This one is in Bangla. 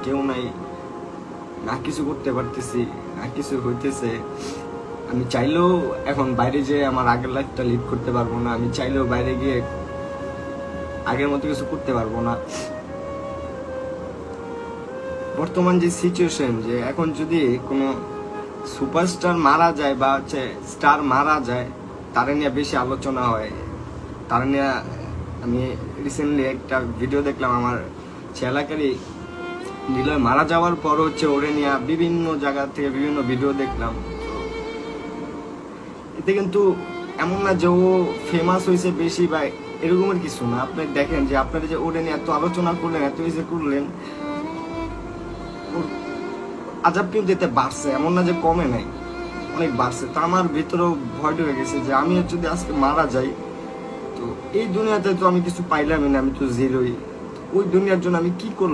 কেউ নাই, না কিছু করতে পারতেছি, না কিছু হইতেছে। আমি চাইলেও এখন বাইরে যেয়ে আমার আগের লাইফটা লিড করতে পারবো না, আমি চাইলেও বাইরে গিয়ে আগের মতো কিছু করতে পারবো না। বর্তমান যে সিচুয়েশন, যে এখন যদি কোনো সুপারস্টার মারা যায় বা হচ্ছে স্টার মারা যায়, তারা নিয়ে বেশি আলোচনা হয়। তারা নিয়ে আমি রিসেন্টলি একটা ভিডিও দেখলাম, আমার এলাকারই নিলয় মারা যাওয়ার পর হচ্ছে ওরে নিয়ে বিভিন্ন জায়গা থেকে বিভিন্ন ভিডিও দেখলাম। এতে কিন্তু এমন না যে ও ফেমাস হয়েছে বেশি বা এরকমের কিছু না। আপনি দেখেন যে আপনারা যে ওরে নিয়ে এত আলোচনা করলেন, এত কিছু করলেন, ওর আজাব কিন্তু এতে বাড়ছে, এমন না যে কমে নাই, অনেক বাড়ছে। তা আমার ভিতরেও ভয় হয়ে গেছে যে আমি যদি আজকে মারা যাই, তো এই দুনিয়াতে তো আমি কিছু পাইলামই না, আমি তো জিরোই। ওই দুনিয়ার জন্য আমি কি করলাম?